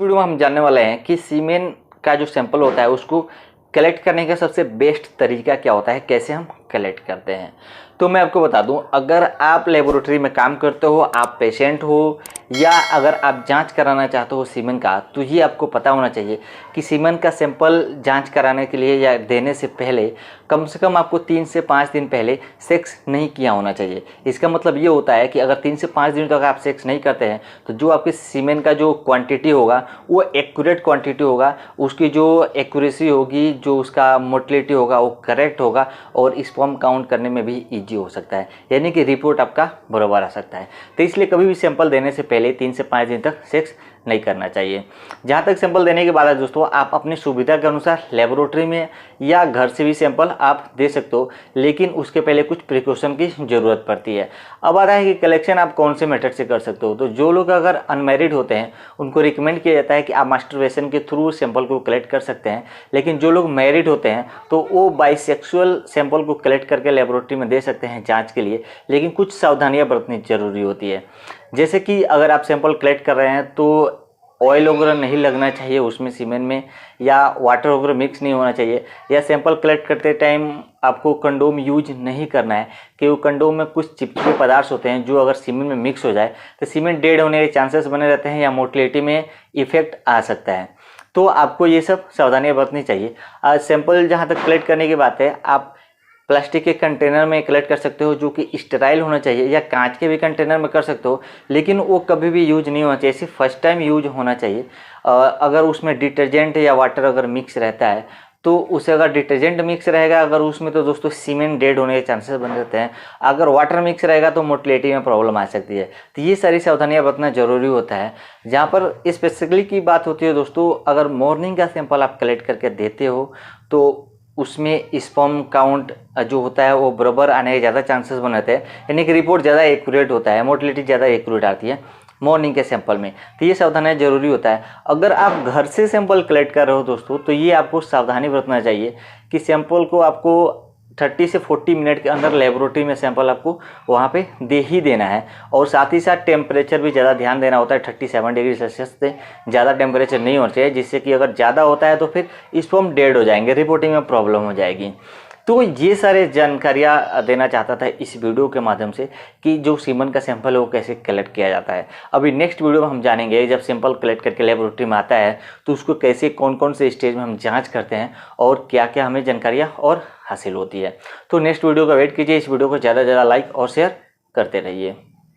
Video में हम जानने वाले हैं कि सीमेन का जो सैंपल होता है उसको कलेक्ट करने का सबसे बेस्ट तरीका क्या होता है, कैसे हम कलेक्ट करते हैं। तो मैं आपको बता दूं, अगर आप लेबोरेटरी में काम करते हो, आप पेशेंट हो या अगर आप जांच कराना चाहते हो सीमेन का, तो ये आपको पता होना चाहिए कि सीमेन का सैंपल जांच कराने के लिए या देने से पहले कम से कम आपको 3 से 5 दिन पहले सेक्स नहीं किया होना चाहिए। इसका मतलब ये होता है कि अगर 3 से 5 दिन तक आप सेक्स नहीं करते हैं तो जो आपके सीमेन का जो क्वांटिटी होगा वो एक्यूरेट क्वांटिटी होगा, उसकी जो एक्यूरेसी होगी, जो उसका मोटिलिटी होगा वो करेक्ट होगा और स्पर्म काउंट करने में भी ईजी हो सकता है, यानी कि रिपोर्ट आपका बराबर आ सकता है। तो इसलिए कभी भी सैंपल देने से पहले 3 से 5 दिन तक सेक्स नहीं करना चाहिए। जहाँ तक सैंपल देने के बाद है दोस्तों, आप अपनी सुविधा के अनुसार लेबोरेटरी में या घर से भी सैंपल आप दे सकते हो, लेकिन उसके पहले कुछ प्रिकॉशन की ज़रूरत पड़ती है। अब आता है कि कलेक्शन आप कौन से मेथड से कर सकते हो। तो जो लोग अगर अनमैरिड होते हैं उनको रिकमेंड किया जाता है कि आप मास्टरबेशन के थ्रू सैंपल को कलेक्ट कर सकते हैं, लेकिन जो लोग मैरिड होते हैं तो वो बाइसेक्सुअल सैंपल को कलेक्ट करके लेबोरेटरी में दे सकते हैं जाँच के लिए, लेकिन कुछ सावधानियाँ बरतनी जरूरी होती है। जैसे कि अगर आप सैंपल कलेक्ट कर रहे हैं तो ऑयल वगैरह नहीं लगना चाहिए उसमें सीमेन में, या वाटर वगैरह मिक्स नहीं होना चाहिए, या सैंपल कलेक्ट करते टाइम आपको कंडोम यूज नहीं करना है, क्योंकि कंडोम में कुछ चिपचिपे पदार्थ होते हैं जो अगर सीमेन में मिक्स हो जाए तो सीमेन डेड होने के चांसेस बने रहते हैं या मोटिलिटी में इफेक्ट आ सकता है। तो आपको ये सब सावधानियाँ बरतनी चाहिए। सैंपल जहाँ तक कलेक्ट करने की बात है, आप प्लास्टिक के कंटेनर में कलेक्ट कर सकते हो जो कि स्टेराइल होना चाहिए, या कांच के भी कंटेनर में कर सकते हो, लेकिन वो कभी भी यूज नहीं होना चाहिए, सिर्फ फर्स्ट टाइम यूज होना चाहिए। अगर उसमें डिटर्जेंट या वाटर अगर मिक्स रहता है तो उसे, अगर डिटर्जेंट मिक्स रहेगा अगर उसमें, तो दोस्तों सीमेन डेड होने के चांसेस बन जाते हैं। अगर वाटर मिक्स रहेगा तो मोटिलिटी में प्रॉब्लम आ सकती है। तो ये सारी सावधानियां बरतना जरूरी होता है। जहाँ पर स्पेसिफिकली की बात होती है दोस्तों, अगर मॉर्निंग का सैंपल आप कलेक्ट करके देते हो तो उसमें स्पर्म काउंट जो होता है वो बराबर आने के ज़्यादा चांसेस बन जाते हैं, यानी कि रिपोर्ट ज़्यादा एक्यूरेट होता है, मोटिलिटी ज़्यादा एक्यूरेट आती है मॉर्निंग के सैंपल में। तो ये सावधानी जरूरी होता है। अगर आप घर से सैंपल कलेक्ट कर रहे हो दोस्तों, तो ये आपको सावधानी बरतना चाहिए कि सैंपल को आपको 30 से 40 मिनट के अंदर लेबोरेटरी में सैंपल आपको वहाँ पे दे ही देना है। और साथ ही साथ टेम्परेचर भी ज़्यादा ध्यान देना होता है। 37 डिग्री सेल्सियस से ज़्यादा टेम्परेचर नहीं होना चाहिए, जिससे कि अगर ज़्यादा होता है तो फिर स्पर्म डेड हो जाएंगे, रिपोर्टिंग में प्रॉब्लम हो जाएगी। तो ये सारे जानकारियाँ देना चाहता था इस वीडियो के माध्यम से कि जो सीमेन का सैंपल है वो कैसे कलेक्ट किया जाता है। अभी नेक्स्ट वीडियो में हम जानेंगे जब सैंपल कलेक्ट करके लेबोरेटरी में आता है तो उसको कैसे, कौन कौन से स्टेज में हम जांच करते हैं और क्या क्या हमें जानकारियाँ और हासिल होती है। तो नेक्स्ट वीडियो का वेट कीजिए। इस वीडियो को ज़्यादा से ज़्यादा लाइक और शेयर करते रहिए।